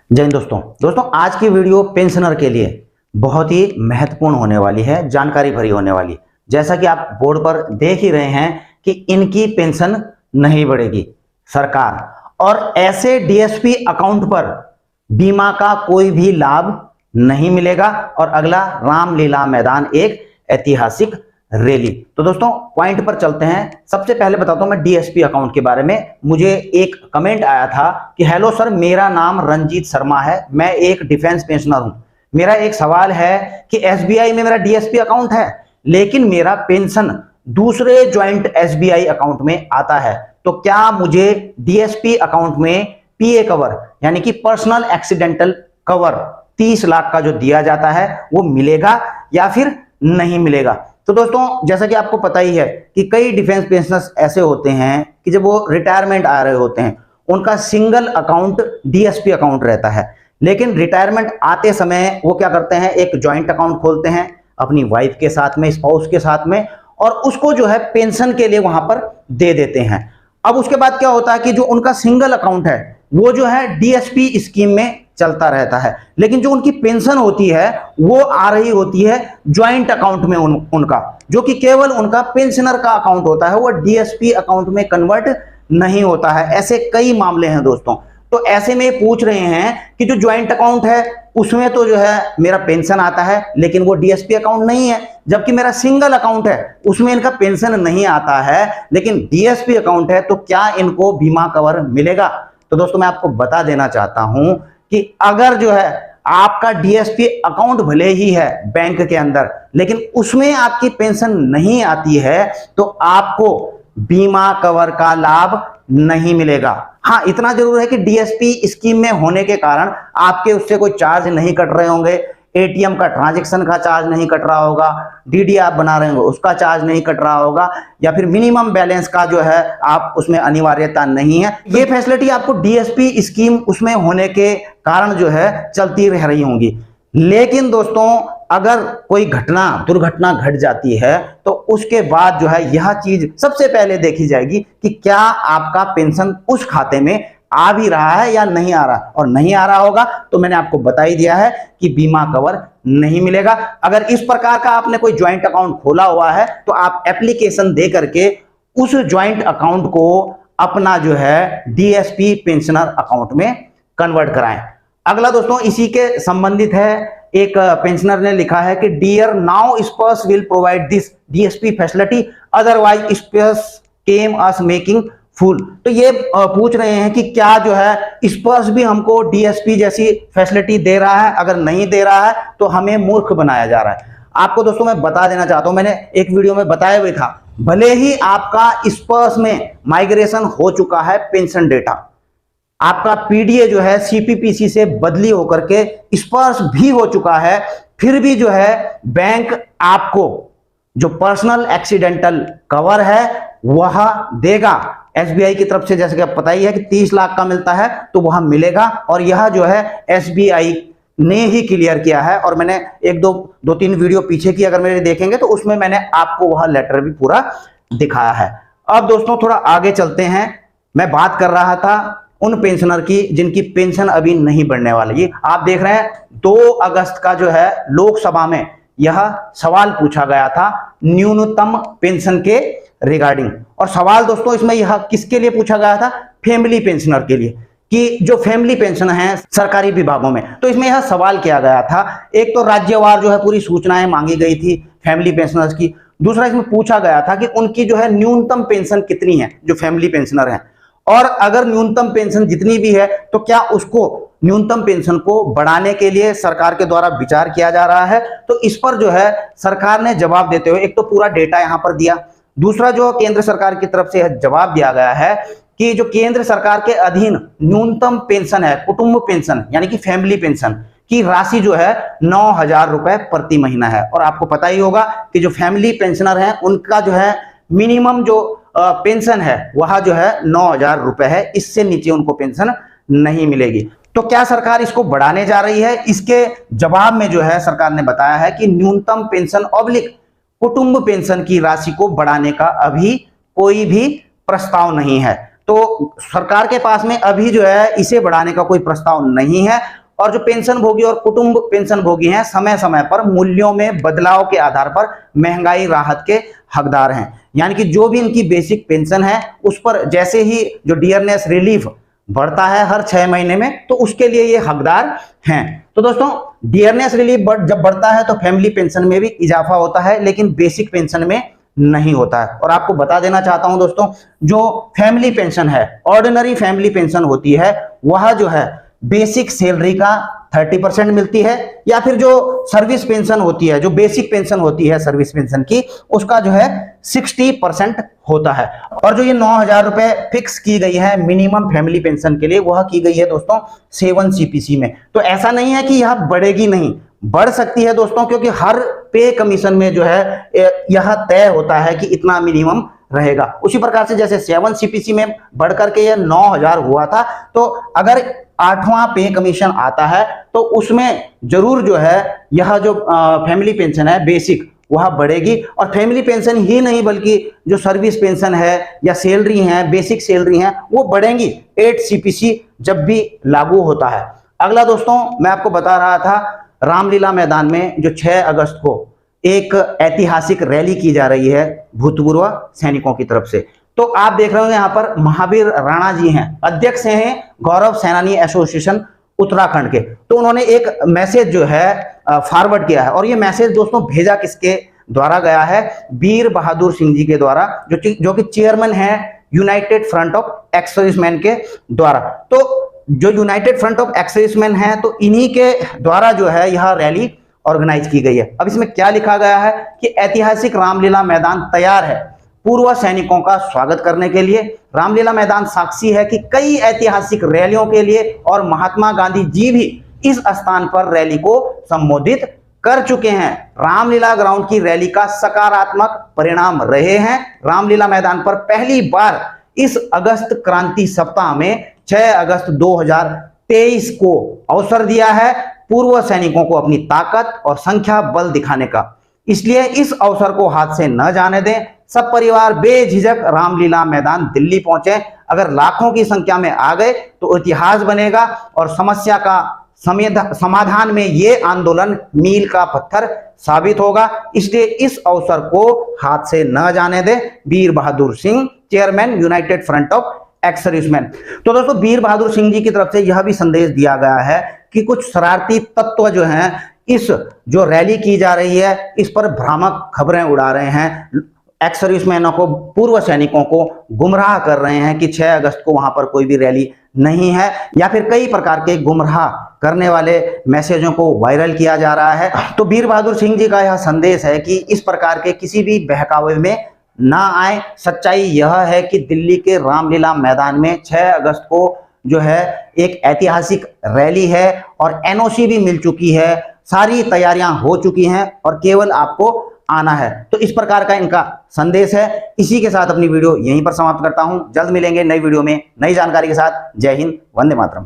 जय हिंद दोस्तों आज की वीडियो पेंशनर के लिए बहुत ही महत्वपूर्ण होने वाली है, जानकारी भरी होने वाली है। जैसा कि आप बोर्ड पर देख ही रहे हैं कि इनकी पेंशन नहीं बढ़ेगी सरकार, और ऐसे डीएसपी अकाउंट पर बीमा का कोई भी लाभ नहीं मिलेगा। और अगला रामलीला मैदान, एक ऐतिहासिक रैली। तो दोस्तों पॉइंट पर चलते हैं। सबसे पहले बताता हूं मैं डीएसपी अकाउंट के बारे में। मुझे एक कमेंट आया था कि हेलो सर, मेरा नाम रंजीत शर्मा है, मैं एक डिफेंस पेंशनर हूं। मेरा एक सवाल है कि एसबीआई में मेरा डीएसपी अकाउंट है, लेकिन मेरा पेंशन दूसरे ज्वाइंट एसबीआई अकाउंट में आता है, तो क्या मुझे डीएसपी अकाउंट में पीए कवर यानी कि पर्सनल एक्सीडेंटल कवर 30 लाख का जो दिया जाता है वो मिलेगा या फिर नहीं मिलेगा? तो दोस्तों जैसा कि आपको पता ही है कि कई डिफेंस पेंशनर्स ऐसे होते हैं कि जब वो रिटायरमेंट आ रहे होते हैं उनका सिंगल अकाउंट डीएसपी अकाउंट रहता है, लेकिन रिटायरमेंट आते समय वो क्या करते हैं, एक ज्वाइंट अकाउंट खोलते हैं अपनी वाइफ के साथ में, स्पाउस के साथ में, और उसको जो है पेंशन के लिए वहां पर दे देते हैं। अब उसके बाद क्या होता है कि जो उनका सिंगल अकाउंट है वो जो है डीएसपी स्कीम में चलता रहता है, लेकिन जो उनकी पेंशन होती है वो आ रही होती है ज्वाइंट अकाउंट में उनका, जो कि केवल उनका पेंशनर का अकाउंट होता है, वो डीएसपी अकाउंट में कन्वर्ट नहीं होता है। ऐसे कई मामले हैं दोस्तों। तो ऐसे में पूछ रहे हैं कि जो ज्वाइंट अकाउंट है उसमें तो जो है मेरा पेंशन आता है, लेकिन वो डीएसपी अकाउंट नहीं है, जबकि मेरा सिंगल अकाउंट है उसमें इनका पेंशन नहीं आता है लेकिन डीएसपी अकाउंट है, तो क्या इनको बीमा कवर मिलेगा? तो दोस्तों मैं आपको बता देना चाहता हूं कि अगर जो है आपका डीएसपी अकाउंट भले ही है बैंक के अंदर, लेकिन उसमें आपकी पेंशन नहीं आती है, तो आपको बीमा कवर का लाभ नहीं मिलेगा। हाँ, इतना जरूर है कि डीएसपी स्कीम में होने के कारण आपके उससे कोई चार्ज नहीं कट रहे होंगे, एटीएम का ट्रांजैक्शन का चार्ज नहीं कट रहा होगा, डीडी आप बना रहे होंगे उसका चार्ज नहीं कट रहा होगा, या फिर मिनिमम बैलेंस का जो है आप उसमें अनिवार्यता नहीं है। ये फैसिलिटी आपको डीएसपी स्कीम उसमें होने के कारण जो है चलती रह रही होंगी। लेकिन दोस्तों अगर कोई दुर्घटना घट जाती है तो उसके बाद जो है यह चीज सबसे पहले देखी जाएगी कि क्या आपका पेंशन उस खाते में आ भी रहा है या नहीं आ रहा, और नहीं आ रहा होगा तो मैंने आपको बता ही दिया है कि बीमा कवर नहीं मिलेगा। अगर इस प्रकार का आपने कोई ज्वाइंट अकाउंट खोला हुआ है तो आप एप्लीकेशन दे करके उस ज्वाइंट अकाउंट को अपना जो है डीएसपी पेंशनर अकाउंट में कन्वर्ट कराएं। अगला दोस्तों इसी के संबंधित है। एक पेंशनर ने लिखा है कि dear, now spurs will provide this DSP facility, otherwise spurs came us making full. तो ये पूछ रहे हैं कि क्या जो है स्पर्स भी हमको डीएसपी जैसी फैसिलिटी दे रहा है? अगर नहीं दे रहा है तो हमें मूर्ख बनाया जा रहा है। आपको दोस्तों मैं बता देना चाहता हूं, मैंने एक वीडियो में बताया हुआ था, भले ही आपका स्पर्स में माइग्रेशन हो चुका है पेंशन डेटा, आपका पीडीए जो है सीपीपीसी से बदली होकर के स्पर्श भी हो चुका है, फिर भी जो है बैंक आपको जो पर्सनल एक्सीडेंटल कवर है वह देगा एसबीआई की तरफ से। जैसे कि आप पता ही है कि 30 लाख का मिलता है तो वह मिलेगा, और यह जो है एसबीआई ने ही क्लियर किया है। और मैंने एक दो तीन वीडियो पीछे की अगर मेरे देखेंगे तो उसमें मैंने आपको वह लेटर भी पूरा दिखाया है। अब दोस्तों थोड़ा आगे चलते हैं। मैं बात कर रहा था उन पेंशनर की जिनकी पेंशन अभी नहीं बढ़ने वाली। ये आप देख रहे हैं 2 अगस्त का जो है लोकसभा में यह सवाल पूछा गया था न्यूनतम पेंशन के रिगार्डिंग। और सवाल दोस्तों इसमें यह किसके लिए पूछा गया था? फैमिली पेंशनर के लिए, कि जो फैमिली पेंशन है सरकारी विभागों में। तो इसमें यह सवाल किया गया था, एक तो राज्यवार जो है पूरी सूचनाएं मांगी गई थी फैमिली पेंशनर्स की, दूसरा इसमें पूछा गया था कि उनकी जो है न्यूनतम पेंशन कितनी है जो फैमिली पेंशनर है, और अगर न्यूनतम पेंशन जितनी भी है तो क्या उसको न्यूनतम पेंशन को बढ़ाने के लिए सरकार के द्वारा विचार किया जा रहा है। तो इस पर जो है सरकार ने जवाब देते हुए एक तो पूरा डेटा यहां पर दिया, दूसरा जो केंद्र सरकार की तरफ से जवाब दिया गया है कि जो केंद्र सरकार के अधीन न्यूनतम पेंशन है, कुटुंब पेंशन यानी कि फैमिली पेंशन की राशि जो है 9,000 रुपए प्रति महीना है। और आपको पता ही होगा कि जो फैमिली पेंशनर है उनका जो है मिनिमम जो पेंशन है वह जो है 9,000 रुपए है, इससे नीचे उनको पेंशन नहीं मिलेगी। तो क्या सरकार इसको बढ़ाने जा रही है? इसके जवाब में जो है सरकार ने बताया है कि न्यूनतम पेंशन ऑब्लिक कुटुंब पेंशन की राशि को बढ़ाने का अभी कोई भी प्रस्ताव नहीं है। तो सरकार के पास में अभी जो है इसे बढ़ाने का कोई प्रस्ताव नहीं है। और जो पेंशन भोगी और कुटुंब पेंशन भोगी हैं, समय समय पर मूल्यों में बदलाव के आधार पर महंगाई राहत के हकदार हैं। यानी कि जो भी इनकी बेसिक पेंशन है उस पर जैसे ही जो डियरनेस रिलीफ बढ़ता है हर 6 महीने में, तो उसके लिए ये हकदार हैं। तो दोस्तों, डियरनेस रिलीफ जब बढ़ता है तो फैमिली पेंशन में भी इजाफा होता है, लेकिन बेसिक पेंशन में नहीं होता है। और आपको बता देना चाहता हूं दोस्तों, जो फैमिली पेंशन है, ऑर्डिनरी फैमिली पेंशन होती है, वह जो है बेसिक सैलरी का 30% मिलती है, या फिर जो सर्विस पेंशन होती है, जो बेसिक पेंशन होती है सर्विस पेंशन की, उसका जो है 60% होता है। और जो ये 9,000 रुपए फिक्स की गई है मिनिमम फैमिली पेंशन के लिए, वह की गई है दोस्तों 7 CPC में। तो ऐसा नहीं है कि यह बढ़ेगी नहीं, बढ़ सकती है दोस्तों, क्योंकि हर पे कमीशन में जो है यह तय होता है कि इतना मिनिमम रहेगा। उसी प्रकार से जैसे 7 CPC में बढ़कर के यह 9,000 हुआ था, तो अगर 8वां पे कमीशन आता है तो उसमें जरूर जो है यह जो फैमिली पेंशन है बेसिक, वह बढ़ेगी। और फैमिली पेंशन ही नहीं बल्कि जो सर्विस पेंशन है या सैलरी है, बेसिक सैलरी है, वो बढ़ेंगी 8 CPC जब भी लागू होता है। अगला दोस्तों, मैं आपको बता रहा था रामलीला मैदान में जो 6 अगस्त को एक ऐतिहासिक रैली की जा रही है भूतपूर्व सैनिकों की तरफ से। तो आप देख रहे हो यहाँ पर महावीर राणा जी हैं, अध्यक्ष हैं गौरव सेनानी एसोसिएशन उत्तराखंड के। तो उन्होंने एक मैसेज जो है फॉरवर्ड किया है, और ये मैसेज दोस्तों भेजा किसके द्वारा गया है? वीर बहादुर सिंह जी के द्वारा, जो कि चेयरमैन है United Front of ex serviceman के द्वारा। तो जो United Front of ex serviceman है, तो इन्हीं के द्वारा जो है यह रैली ऑर्गेनाइज की गई है। अब इसमें क्या लिखा गया है कि ऐतिहासिक रामलीला मैदान तैयार है पूर्व सैनिकों का स्वागत करने के लिए। रामलीला मैदान साक्षी है कि कई ऐतिहासिक रैलियों के लिए और महात्मा गांधी जी भी इस स्थान पर रैली को संबोधित कर चुके हैं। रामलीला ग्राउंड की रैली का सकारात्मक परिणाम रहे हैं। रामलीला मैदान पर पहली बार इस अगस्त क्रांति सप्ताह में 6 अगस्त 2023 को अवसर दिया है पूर्व सैनिकों को अपनी ताकत और संख्या बल दिखाने का। इसलिए इस अवसर को हाथ से न जाने दें। सब परिवार बेझिझक रामलीला मैदान दिल्ली पहुंचे। अगर लाखों की संख्या में आ गए तो इतिहास बनेगा और समस्या का समाधान में ये आंदोलन मील का पत्थर साबित होगा। इसलिए इस अवसर को हाथ से न जाने दें। Veer Bahadur Singh, chairman United Front of ex servicemen. तो दोस्तों, वीर बहादुर सिंह जी की तरफ से यह भी संदेश दिया गया है कि कुछ शरारती तत्व जो हैं इस जो रैली की जा रही है इस पर भ्रामक खबरें उड़ा रहे हैं, एक्स सर्विसमैनों को, पूर्व सैनिकों को गुमराह कर रहे हैं कि 6 अगस्त को वहां पर कोई भी रैली नहीं है, या फिर कई प्रकार के गुमराह करने वाले मैसेजों को वायरल किया जा रहा है। तो वीर बहादुर सिंह जी का यह संदेश है कि इस प्रकार के किसी भी बहकावे में ना आए। सच्चाई यह है कि दिल्ली के रामलीला मैदान में 6 अगस्त को जो है एक ऐतिहासिक रैली है और NOC भी मिल चुकी है, सारी तैयारियां हो चुकी हैं और केवल आपको आना है। तो इस प्रकार का इनका संदेश है। इसी के साथ अपनी वीडियो यहीं पर समाप्त करता हूं। जल्द मिलेंगे नई वीडियो में नई जानकारी के साथ। जय हिंद, वंदे मातरम।